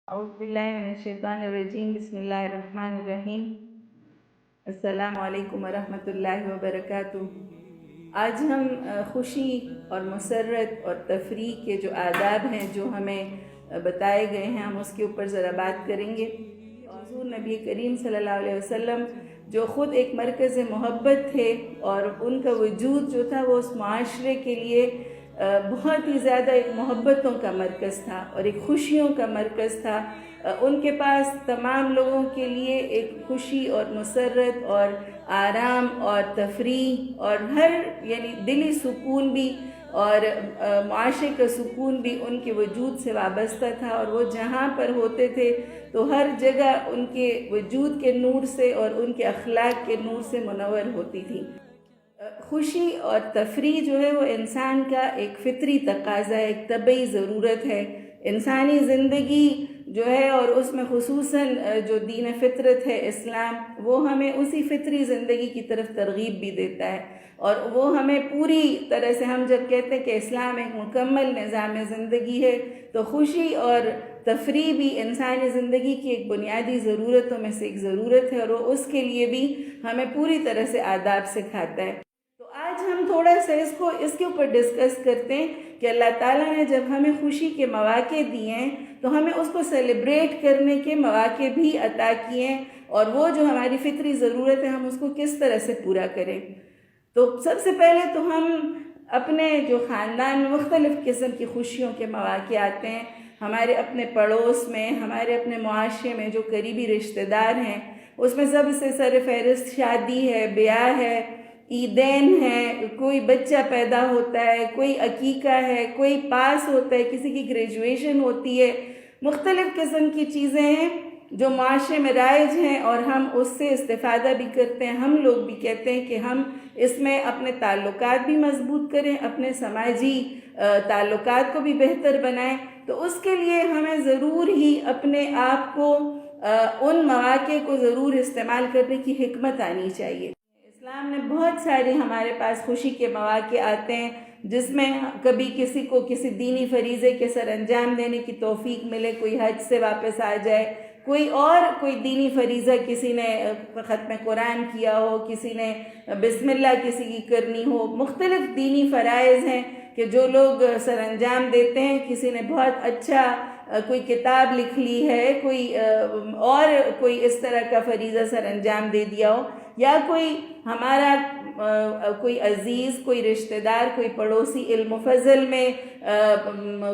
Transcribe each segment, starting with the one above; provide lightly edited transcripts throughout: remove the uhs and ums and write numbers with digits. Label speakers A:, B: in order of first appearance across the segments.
A: اعوذ باللہ من الشیطان الرجیم، بسم اللہ الرحمن الرحیم۔ السلام علیکم ورحمۃ اللہ وبرکاتہ۔ آج ہم خوشی اور مسرت اور تفریح کے جو آداب ہیں جو ہمیں بتائے گئے ہیں، ہم اس کے اوپر ذرا بات کریں گے۔ حضور نبی کریم صلی اللہ علیہ وسلم جو خود ایک مرکز محبت تھے، اور ان کا وجود جو تھا وہ اس معاشرے کے لیے بہت ہی زیادہ ایک محبتوں کا مرکز تھا اور ایک خوشیوں کا مرکز تھا۔ ان کے پاس تمام لوگوں کے لیے ایک خوشی اور مسرت اور آرام اور تفریح اور ہر یعنی دلی سکون بھی اور معاشرے کا سکون بھی ان کے وجود سے وابستہ تھا، اور وہ جہاں پر ہوتے تھے تو ہر جگہ ان کے وجود کے نور سے اور ان کے اخلاق کے نور سے منور ہوتی تھی۔ خوشی اور تفریح جو ہے وہ انسان کا ایک فطری تقاضا ہے، ایک طبعی ضرورت ہے۔ انسانی زندگی جو ہے، اور اس میں خصوصاً جو دین فطرت ہے اسلام، وہ ہمیں اسی فطری زندگی کی طرف ترغیب بھی دیتا ہے، اور وہ ہمیں پوری طرح سے، ہم جب کہتے ہیں کہ اسلام ایک مکمل نظام زندگی ہے، تو خوشی اور تفریح بھی انسانی زندگی کی ایک بنیادی ضرورتوں میں سے ایک ضرورت ہے، اور وہ اس کے لیے بھی ہمیں پوری طرح سے آداب سکھاتا ہے۔ آج ہم تھوڑا سا اس کے اوپر ڈسکس کرتے ہیں کہ اللہ تعالیٰ نے جب ہمیں خوشی کے مواقع دیے ہیں تو ہمیں اس کو سیلیبریٹ کرنے کے مواقع بھی عطا کیے ہیں، اور وہ جو ہماری فطری ضرورت ہے ہم اس کو کس طرح سے پورا کریں۔ تو سب سے پہلے تو ہم اپنے جو خاندان میں مختلف قسم کی خوشیوں کے مواقع آتے ہیں، ہمارے اپنے پڑوس میں، ہمارے اپنے معاشرے میں جو قریبی رشتہ دار ہیں، اس میں سب سے سر فہرست شادی ہے، بیاہ ہے، عیدین ہے، کوئی بچہ پیدا ہوتا ہے، کوئی عقیقہ ہے، کوئی پاس ہوتا ہے، کسی کی گریجویشن ہوتی ہے۔ مختلف قسم کی چیزیں ہیں جو معاشرے میں رائج ہیں، اور ہم اس سے استفادہ بھی کرتے ہیں۔ ہم لوگ بھی کہتے ہیں کہ ہم اس میں اپنے تعلقات بھی مضبوط کریں، اپنے سماجی تعلقات کو بھی بہتر بنائیں۔ تو اس کے لیے ہمیں ضرور ہی اپنے آپ کو ان مواقع کو ضرور استعمال کرنے کی حکمت آنی چاہیے۔ اسلام نے بہت سارے ہمارے پاس خوشی کے مواقع آتے ہیں، جس میں کبھی کسی کو کسی دینی فریضے کے سر انجام دینے کی توفیق ملے، کوئی حج سے واپس آ جائے، کوئی دینی فریضہ کسی نے ختم قرآن کیا ہو، کسی نے بسم اللہ کسی کی کرنی ہو۔ مختلف دینی فرائض ہیں کہ جو لوگ سر انجام دیتے ہیں۔ کسی نے بہت اچھا کوئی کتاب لکھ لی ہے، کوئی اس طرح کا فریضہ سر انجام دے دیا ہو، یا کوئی ہمارا کوئی عزیز، کوئی رشتہ دار، کوئی پڑوسی علم و فضل میں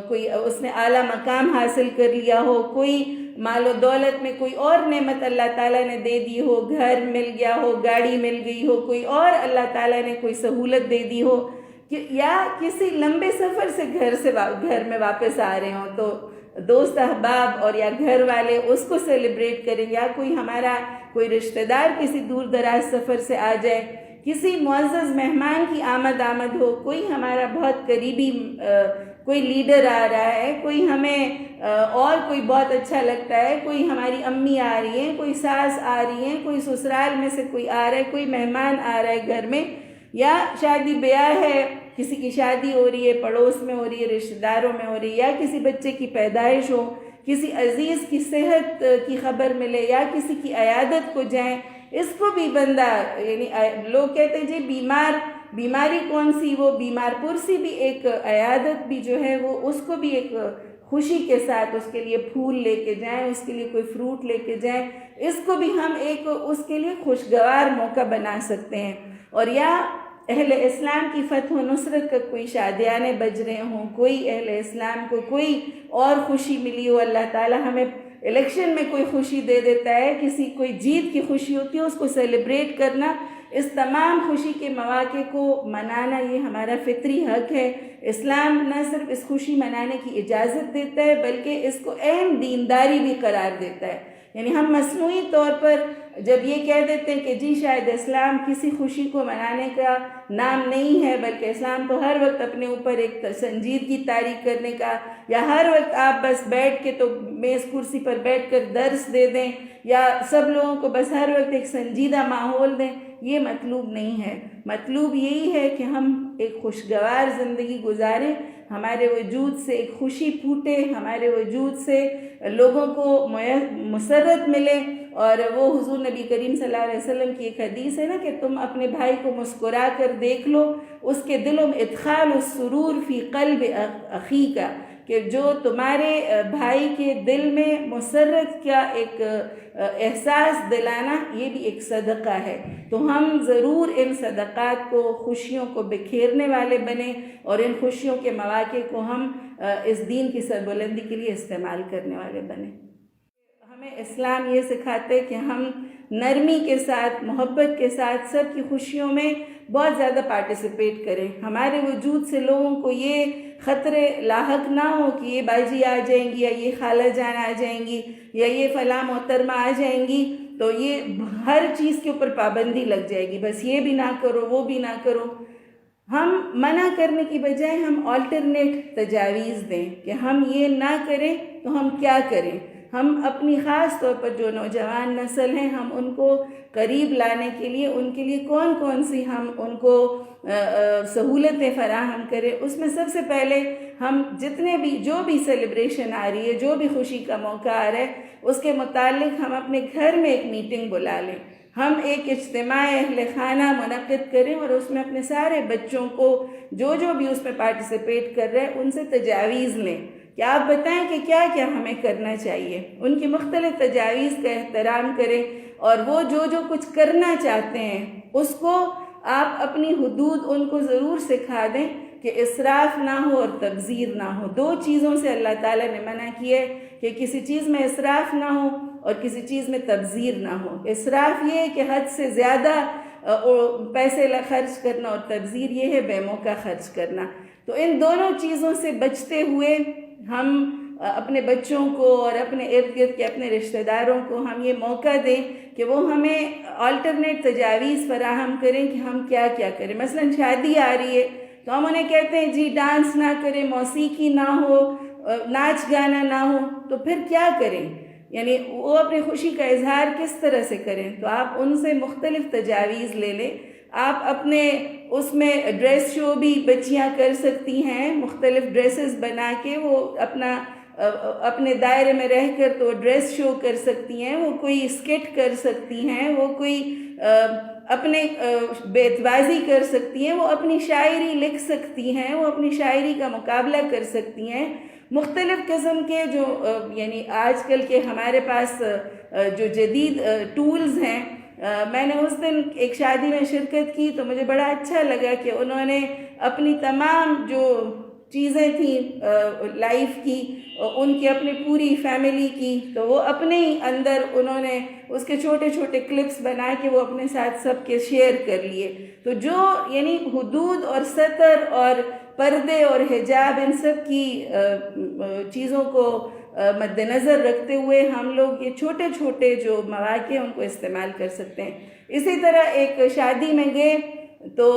A: کوئی اس نے اعلیٰ مقام حاصل کر لیا ہو، کوئی مال و دولت میں کوئی اور نعمت اللہ تعالیٰ نے دے دی ہو، گھر مل گیا ہو، گاڑی مل گئی ہو، کوئی اور اللہ تعالیٰ نے کوئی سہولت دے دی ہو، یا کسی لمبے سفر سے گھر میں واپس آ رہے ہوں، تو دوست احباب اور یا گھر والے اس کو سیلیبریٹ کریں، یا کوئی رشتہ دار کسی دور دراز سفر سے آ جائے، کسی معزز مہمان کی آمد ہو، کوئی ہمارا بہت قریبی کوئی لیڈر آ رہا ہے، کوئی ہمیں اور کوئی بہت اچھا لگتا ہے، کوئی ہماری امی آ رہی ہیں، کوئی ساس آ رہی ہیں، کوئی سسرال میں سے کوئی آ رہا ہے، کوئی مہمان آ رہا ہے گھر میں، یا شادی بیاہ ہے، کسی کی شادی ہو رہی ہے، پڑوس میں ہو رہی ہے، رشتہ داروں میں ہو رہی ہے، یا کسی بچے کی پیدائش ہو، کسی عزیز کی صحت کی خبر ملے، یا کسی کی عیادت کو جائیں، اس کو بھی بندہ یعنی لوگ کہتے ہیں جی بیماری کون سی، وہ بیمار پرسی بھی ایک عیادت بھی جو ہے وہ اس کو بھی ایک خوشی کے ساتھ اس کے لیے پھول لے کے جائیں، اس کے لیے کوئی فروٹ لے کے جائیں، اس کو بھی ہم ایک اس کے لیے خوشگوار موقع بنا سکتے ہیں۔ اور یا اہل اسلام کی فتح و نصرت کا کوئی شادیانے بج رہے ہوں، کوئی اہل اسلام کو کوئی اور خوشی ملی ہو، اللہ تعالیٰ ہمیں الیکشن میں کوئی خوشی دے دیتا ہے، کوئی جیت کی خوشی ہوتی ہے، اس کو سیلیبریٹ کرنا، اس تمام خوشی کے مواقع کو منانا، یہ ہمارا فطری حق ہے۔ اسلام نہ صرف اس خوشی منانے کی اجازت دیتا ہے بلکہ اس کو اہم دینداری بھی قرار دیتا ہے۔ یعنی ہم مصنوعی طور پر جب یہ کہہ دیتے ہیں کہ جی شاید اسلام کسی خوشی کو منانے کا نام نہیں ہے، بلکہ اسلام تو ہر وقت اپنے اوپر ایک سنجیدگی طاری کرنے کا، یا ہر وقت آپ بس بیٹھ کے تو میز کرسی پر بیٹھ کر درس دے دیں، یا سب لوگوں کو بس ہر وقت ایک سنجیدہ ماحول دیں، یہ مطلوب نہیں ہے۔ مطلوب یہی ہے کہ ہم ایک خوشگوار زندگی گزاریں، ہمارے وجود سے ایک خوشی پھوٹے، ہمارے وجود سے لوگوں کو مسرت ملے۔ اور وہ حضور نبی کریم صلی اللہ علیہ وسلم کی ایک حدیث ہے نا کہ تم اپنے بھائی کو مسکرا کر دیکھ لو، اس کے دلوں میں ادخال السرور فی قلب اخیک، کہ جو تمہارے بھائی کے دل میں مسرت کا ایک احساس دلانا، یہ بھی ایک صدقہ ہے۔ تو ہم ضرور ان صدقات کو، خوشیوں کو بکھیرنے والے بنیں، اور ان خوشیوں کے مواقع کو ہم اس دین کی سربلندی کے لیے استعمال کرنے والے بنیں۔ ہمیں اسلام یہ سکھاتے کہ ہم نرمی کے ساتھ، محبت کے ساتھ سب کی خوشیوں میں بہت زیادہ پارٹیسپیٹ کریں۔ ہمارے وجود سے لوگوں کو یہ خطرے لاحق نہ ہو کہ یہ باجی آ جائیں گی، یا یہ خالہ جان آ جائیں گی، یا یہ فلاں محترمہ آ جائیں گی، تو یہ ہر چیز کے اوپر پابندی لگ جائے گی، بس یہ بھی نہ کرو، وہ بھی نہ کرو۔ ہم منع کرنے کی بجائے ہم آلٹرنیٹ تجاویز دیں کہ ہم یہ نہ کریں تو ہم کیا کریں۔ ہم اپنی خاص طور پر جو نوجوان نسل ہیں، ہم ان کو قریب لانے کے لیے ان کے لیے کون کون سی ہم ان کو سہولتیں فراہم کریں۔ اس میں سب سے پہلے ہم جتنے بھی جو بھی سیلیبریشن آ رہی ہے، جو بھی خوشی کا موقع آ رہا ہے، اس کے متعلق ہم اپنے گھر میں ایک میٹنگ بلا لیں، ہم ایک اجتماع اہل خانہ منعقد کریں، اور اس میں اپنے سارے بچوں کو جو بھی اس میں پارٹیسپیٹ کر رہے ہیں ان سے تجاویز لیں کہ آپ بتائیں کہ کیا کیا ہمیں کرنا چاہیے۔ ان کی مختلف تجاویز کا احترام کریں، اور وہ جو کچھ کرنا چاہتے ہیں اس کو آپ اپنی حدود ان کو ضرور سکھا دیں کہ اسراف نہ ہو اور تبذیر نہ ہو۔ دو چیزوں سے اللہ تعالیٰ نے منع کیا ہے کہ کسی چیز میں اسراف نہ ہو اور کسی چیز میں تبذیر نہ ہو۔ اسراف یہ ہے کہ حد سے زیادہ پیسے خرچ کرنا، اور تبذیر یہ ہے بے موقع خرچ کرنا۔ تو ان دونوں چیزوں سے بچتے ہوئے ہم اپنے بچوں کو اور اپنے ارد گرد کے اپنے رشتہ داروں کو ہم یہ موقع دیں کہ وہ ہمیں آلٹرنیٹ تجاویز فراہم کریں کہ ہم کیا کیا کریں۔ مثلا شادی آ رہی ہے تو ہم انہیں کہتے ہیں جی ڈانس نہ کریں، موسیقی نہ ہو، ناچ گانا نہ ہو، تو پھر کیا کریں؟ یعنی وہ اپنی خوشی کا اظہار کس طرح سے کریں؟ تو آپ ان سے مختلف تجاویز لے لیں۔ آپ اپنے اس میں ڈریس شو بھی بچیاں کر سکتی ہیں، مختلف ڈریسز بنا کے وہ اپنے دائرے میں رہ کر تو ڈریس شو کر سکتی ہیں، وہ کوئی اسکٹ کر سکتی ہیں، وہ کوئی اپنے بیت بازی کر سکتی ہیں، وہ اپنی شاعری لکھ سکتی ہیں، وہ اپنی شاعری کا مقابلہ کر سکتی ہیں۔ مختلف قسم کے جو یعنی آج کل کے ہمارے پاس جو جدید ٹولز ہیں، میں نے اس دن ایک شادی میں شرکت کی تو مجھے بڑا اچھا لگا کہ انہوں نے اپنی تمام جو چیزیں تھیں لائف کی، ان کی اپنی پوری فیملی کی، تو وہ اپنے ہی اندر انہوں نے اس کے چھوٹے چھوٹے کلپس بنا کے وہ اپنے ساتھ سب کے شیئر کر لیے۔ تو جو یعنی حدود اور سطر اور پردے اور حجاب، ان سب کی چیزوں کو مد نظر رکھتے ہوئے ہم لوگ یہ چھوٹے چھوٹے جو مواقع ہیں ان کو استعمال کر سکتے ہیں۔ اسی طرح ایک شادی میں گئے تو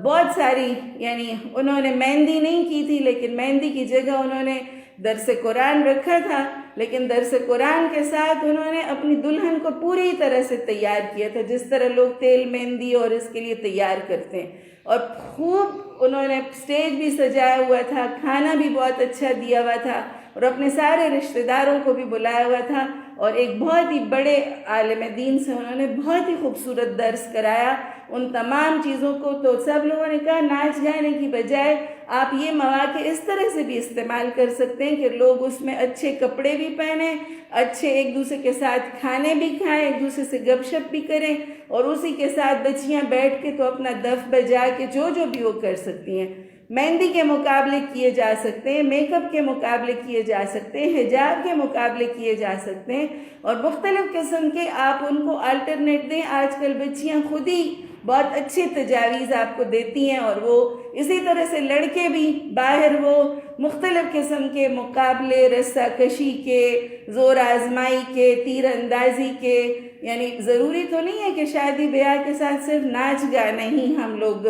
A: بہت ساری یعنی انہوں نے مہندی نہیں کی تھی، لیکن مہندی کی جگہ انہوں نے درس قرآن رکھا تھا، لیکن درس قرآن کے ساتھ انہوں نے اپنی دلہن کو پوری طرح سے تیار کیا تھا، جس طرح لوگ تیل مہندی اور اس کے لیے تیار کرتے ہیں، اور خوب انہوں نے اسٹیج بھی سجایا ہوا تھا، کھانا بھی بہت اچھا دیا ہوا تھا، اور اپنے سارے رشتہ داروں کو بھی بلایا ہوا تھا، اور ایک بہت ہی بڑے عالم دین سے انہوں نے بہت ہی خوبصورت درس کرایا ان تمام چیزوں کو۔ تو سب لوگوں نے کہا ناچ گانے کی بجائے آپ یہ مواقع اس طرح سے بھی استعمال کر سکتے ہیں کہ لوگ اس میں اچھے کپڑے بھی پہنیں، اچھے ایک دوسرے کے ساتھ کھانے بھی کھائیں، ایک دوسرے سے گپ شپ بھی کریں، اور اسی کے ساتھ بچیاں بیٹھ کے تو اپنا دف بجا کے جو بھی وہ کر سکتی ہیں۔ مہندی کے مقابلے کیے جا سکتے ہیں، میک اپ کے مقابلے کیے جا سکتے ہیں، حجاب کے مقابلے کیے جا سکتے ہیں، اور مختلف قسم کے آپ ان کو آلٹرنیٹ دیں۔ آج کل بچیاں خود ہی بہت اچھی تجاویز آپ کو دیتی ہیں، اور وہ اسی طرح سے لڑکے بھی باہر وہ مختلف قسم کے مقابلے، رسہ کشی کے، زور آزمائی کے، تیر اندازی کے، یعنی ضروری تو نہیں ہے کہ شادی بیاہ کے ساتھ صرف ناچ گانا ہی ہم لوگ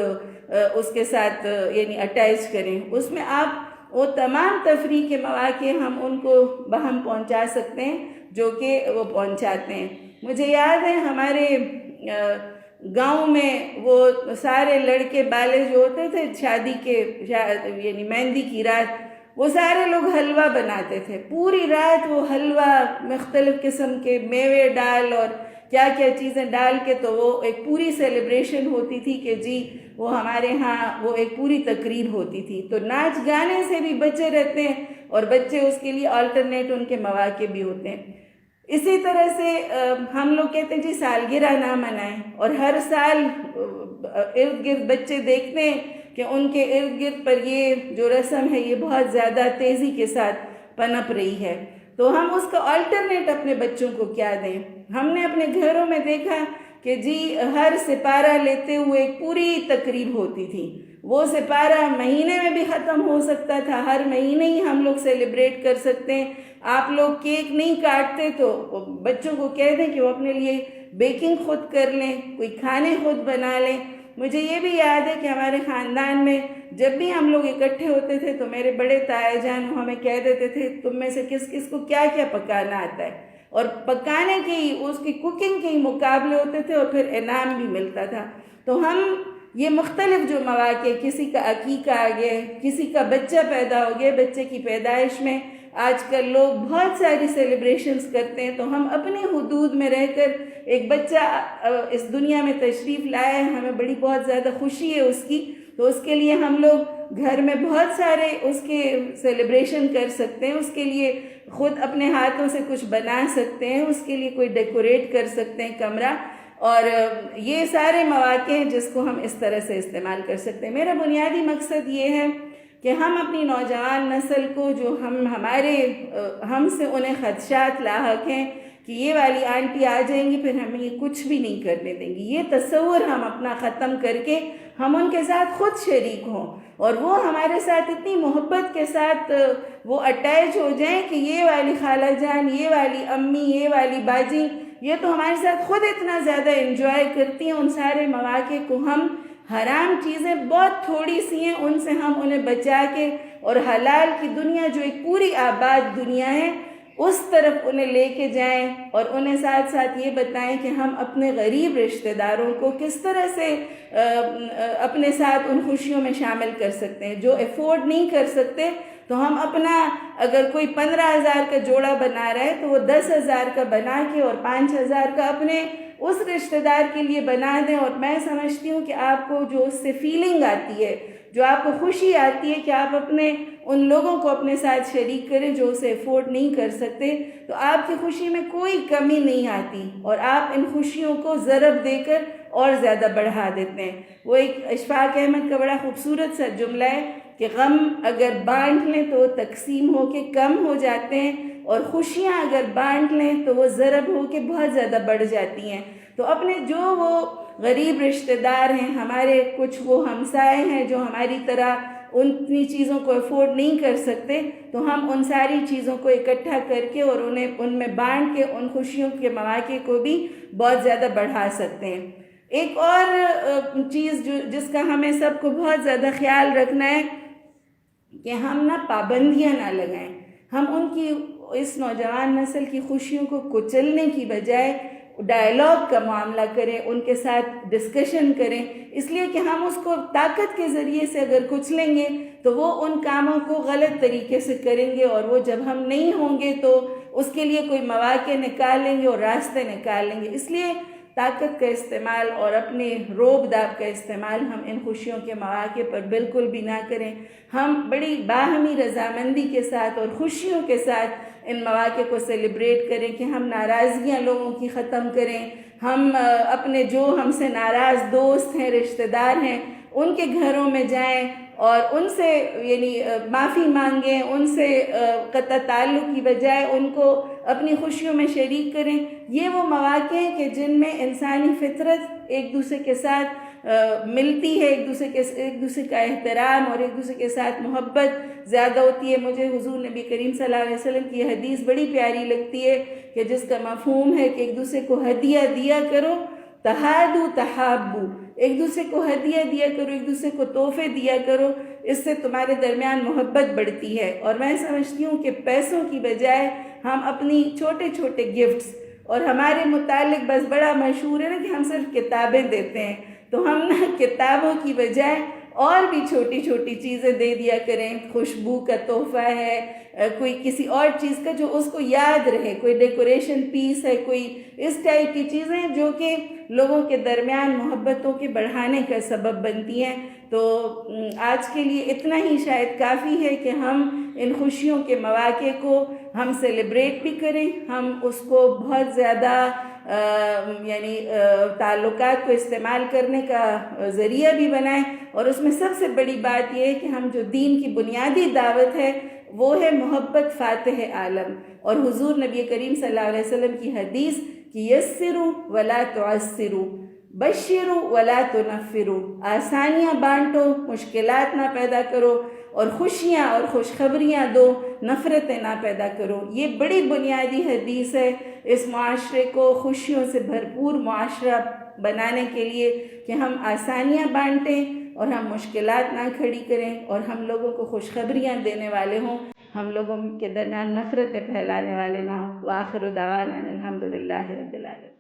A: اس کے ساتھ یعنی اٹیچ کریں، اس میں آپ وہ تمام تفریح کے مواقع ہم ان کو بہم پہنچا سکتے ہیں جو کہ وہ پہنچاتے ہیں۔ مجھے یاد ہے ہمارے گاؤں میں وہ سارے لڑکے بالے جو ہوتے تھے شادی کے یعنی مہندی کی رات وہ سارے لوگ حلوہ بناتے تھے، پوری رات وہ حلوہ مختلف قسم کے میوے ڈال اور کیا کیا چیزیں ڈال کے، تو وہ ایک پوری سیلیبریشن ہوتی تھی کہ جی وہ ہمارے ہاں وہ ایک پوری تقریب ہوتی تھی۔ تو ناچ گانے سے بھی بچے رہتے ہیں اور بچے اس کے لیے آلٹرنیٹ ان کے مواقع بھی ہوتے ہیں۔ اسی طرح سے ہم لوگ کہتے ہیں جی سالگرہ نہ منائیں، اور ہر سال ارد گرد بچے دیکھتے ہیں کہ ان کے ارد گرد پر یہ جو رسم ہے یہ بہت زیادہ تیزی کے ساتھ پنپ رہی ہے، تو ہم اس کا آلٹرنیٹ اپنے بچوں کو کیا دیں؟ ہم نے اپنے گھروں میں دیکھا کہ جی ہر سپارہ لیتے ہوئے ایک پوری تقریب ہوتی تھی، وہ سپارہ مہینے میں بھی ختم ہو سکتا تھا، ہر مہینے ہی ہم لوگ سیلیبریٹ کر سکتے ہیں۔ آپ لوگ کیک نہیں کاٹتے تو بچوں کو کہہ دیں کہ وہ اپنے لیے بیکنگ خود کر لیں، کوئی کھانے خود بنا لیں۔ مجھے یہ بھی یاد ہے کہ ہمارے خاندان میں جب بھی ہم لوگ اکٹھے ہوتے تھے تو میرے بڑے تایا جان ہمیں کہہ دیتے تھے تم میں سے کس کس کو کیا کیا پکانا آتا ہے، اور پکانے کے ہی اس کی کوکنگ کے ہی مقابلے ہوتے تھے اور پھر انعام بھی ملتا تھا۔ تو ہم یہ مختلف جو مواقع، کسی کا عقیقہ آ گیا، کسی کا بچہ پیدا ہو گیا، بچے کی پیدائش میں آج کل لوگ بہت ساری سیلیبریشنز کرتے ہیں، تو ہم اپنے حدود میں رہ کر ایک بچہ اس دنیا میں تشریف لائے، ہمیں بڑی بہت زیادہ خوشی ہے اس کی، تو اس کے لیے ہم لوگ گھر میں بہت سارے اس کے سیلیبریشن کر سکتے ہیں، اس کے لیے خود اپنے ہاتھوں سے کچھ بنا سکتے ہیں، اس کے لیے کوئی ڈیکوریٹ کر سکتے ہیں کمرہ، اور یہ سارے مواقع ہیں جس کو ہم اس طرح سے استعمال کر سکتے ہیں۔ میرا بنیادی مقصد یہ ہے کہ ہم اپنی نوجوان نسل کو جو ہم سے انہیں خدشات لاحق ہیں کہ یہ والی آنٹی آ جائیں گی پھر ہمیں یہ کچھ بھی نہیں کرنے دیں گی، یہ تصور ہم اپنا ختم کر کے ہم ان کے ساتھ خود شریک ہوں اور وہ ہمارے ساتھ اتنی محبت کے ساتھ وہ اٹیچ ہو جائیں کہ یہ والی خالہ جان، یہ والی امی، یہ والی باجی یہ تو ہمارے ساتھ خود اتنا زیادہ انجوائے کرتی ہیں۔ ان سارے مواقع کو ہم حرام چیزیں بہت تھوڑی سی ہیں ان سے ہم انہیں بچا کے اور حلال کی دنیا جو ایک پوری آباد دنیا ہے اس طرف انہیں لے کے جائیں، اور انہیں ساتھ ساتھ یہ بتائیں کہ ہم اپنے غریب رشتہ داروں کو کس طرح سے اپنے ساتھ ان خوشیوں میں شامل کر سکتے ہیں۔ جو افورڈ نہیں کر سکتے تو ہم اپنا اگر کوئی 15,000 کا جوڑا بنا رہا ہے تو وہ 10,000 کا بنا کے اور 5,000 کا اپنے اس رشتہ دار کے لیے بنا دیں، اور میں سمجھتی ہوں کہ آپ کو جو اس سے فیلنگ آتی ہے، جو آپ کو خوشی آتی ہے کہ آپ اپنے ان لوگوں کو اپنے ساتھ شریک کریں جو اسے افورڈ نہیں کر سکتے، تو آپ کی خوشی میں کوئی کمی نہیں آتی اور آپ ان خوشیوں کو ضرب دے کر اور زیادہ بڑھا دیتے ہیں۔ وہ ایک اشفاق احمد کا بڑا خوبصورت سا جملہ ہے کہ غم اگر بانٹ لیں تو وہ تقسیم ہو کے کم ہو جاتے ہیں، اور خوشیاں اگر بانٹ لیں تو وہ ضرب ہو کے بہت زیادہ بڑھ جاتی ہیں۔ تو اپنے جو وہ غریب رشتہ دار ہیں، ہمارے کچھ وہ ہمسائے ہیں جو ہماری طرح اتنی چیزوں کو افورڈ نہیں کر سکتے، تو ہم ان ساری چیزوں کو اکٹھا کر کے اور انہیں ان میں بانٹ کے ان خوشیوں کے مواقع کو بھی بہت زیادہ بڑھا سکتے ہیں۔ ایک اور چیز جس کا ہمیں سب کو بہت زیادہ خیال رکھنا ہے کہ ہم پابندیاں نہ لگائیں، ہم ان کی اس نوجوان نسل کی خوشیوں کو کچلنے کی بجائے ڈائلاگ کا معاملہ کریں، ان کے ساتھ ڈسکشن کریں، اس لیے کہ ہم اس کو طاقت کے ذریعے سے اگر کچلیں گے تو وہ ان کاموں کو غلط طریقے سے کریں گے، اور وہ جب ہم نہیں ہوں گے تو اس کے لیے کوئی مواقع نکالیں گے اور راستے نکالیں گے۔ اس لیے طاقت کا استعمال اور اپنے روب داب کا استعمال ہم ان خوشیوں کے مواقع پر بالکل بھی نہ کریں۔ ہم بڑی باہمی رضامندی کے ساتھ اور خوشیوں کے ساتھ ان مواقع کو سیلیبریٹ کریں کہ ہم ناراضگیاں لوگوں کی ختم کریں، ہم اپنے جو ہم سے ناراض دوست ہیں، رشتہ دار ہیں، ان کے گھروں میں جائیں اور ان سے یعنی معافی مانگیں، ان سے قطع تعلق کی بجائے ان کو اپنی خوشیوں میں شریک کریں۔ یہ وہ مواقع ہیں کہ جن میں انسانی فطرت ایک دوسرے کے ساتھ ملتی ہے، ایک دوسرے کا احترام اور ایک دوسرے کے ساتھ محبت زیادہ ہوتی ہے۔ مجھے حضور نبی کریم صلی اللہ علیہ وسلم کی حدیث بڑی پیاری لگتی ہے کہ جس کا مفہوم ہے کہ ایک دوسرے کو ہدیہ دیا کرو، تہادو تحابو، ایک دوسرے کو ہدیہ دیا کرو، ایک دوسرے کو تحفے دیا کرو، اس سے تمہارے درمیان محبت بڑھتی ہے۔ اور میں سمجھتی ہوں کہ پیسوں کی بجائے ہم اپنی چھوٹے چھوٹے گفٹس اور ہمارے متعلق بس بڑا مشہور ہے نا کہ ہم صرف کتابیں دیتے ہیں، تو ہم نا کتابوں کی بجائے اور بھی چھوٹی چھوٹی چیزیں دے دیا کریں. خوشبو کا تحفہ ہے، کوئی کسی اور چیز کا جو اس کو یاد رہے، کوئی ڈیکوریشن پیس ہے، کوئی اس ٹائپ کی چیزیں جو کہ لوگوں کے درمیان محبتوں کے بڑھانے کا سبب بنتی ہیں. تو آج کے لیے اتنا ہی شاید کافی ہے کہ ہم ان خوشیوں کے مواقع کو ہم سیلیبریٹ بھی کریں، ہم اس کو بہت زیادہ یعنی تعلقات کو استعمال کرنے کا ذریعہ بھی بنائیں. اور اس میں سب سے بڑی بات یہ ہے کہ ہم جو دین کی بنیادی دعوت ہے وہ ہے محبت فاتح عالم. اور حضور نبی کریم صلی اللہ علیہ وسلم کی حدیث کہ یسروا ولا تعسروا، بشروا ولا تنفروا، آسانیاں بانٹو، مشکلات نہ پیدا کرو، اور خوشیاں اور خوشخبریاں دو، نفرتیں نہ پیدا کرو. یہ بڑی بنیادی حدیث ہے اس معاشرے کو خوشیوں سے بھرپور معاشرہ بنانے کے لیے کہ ہم آسانیاں بانٹیں اور ہم مشکلات نہ کھڑی کریں اور ہم لوگوں کو خوشخبریاں دینے والے ہوں، ہم لوگوں کے درمیان نفرتیں پھیلانے والے نہ ہوں. وآخر دعوانا الحمدللہ رب العالمین.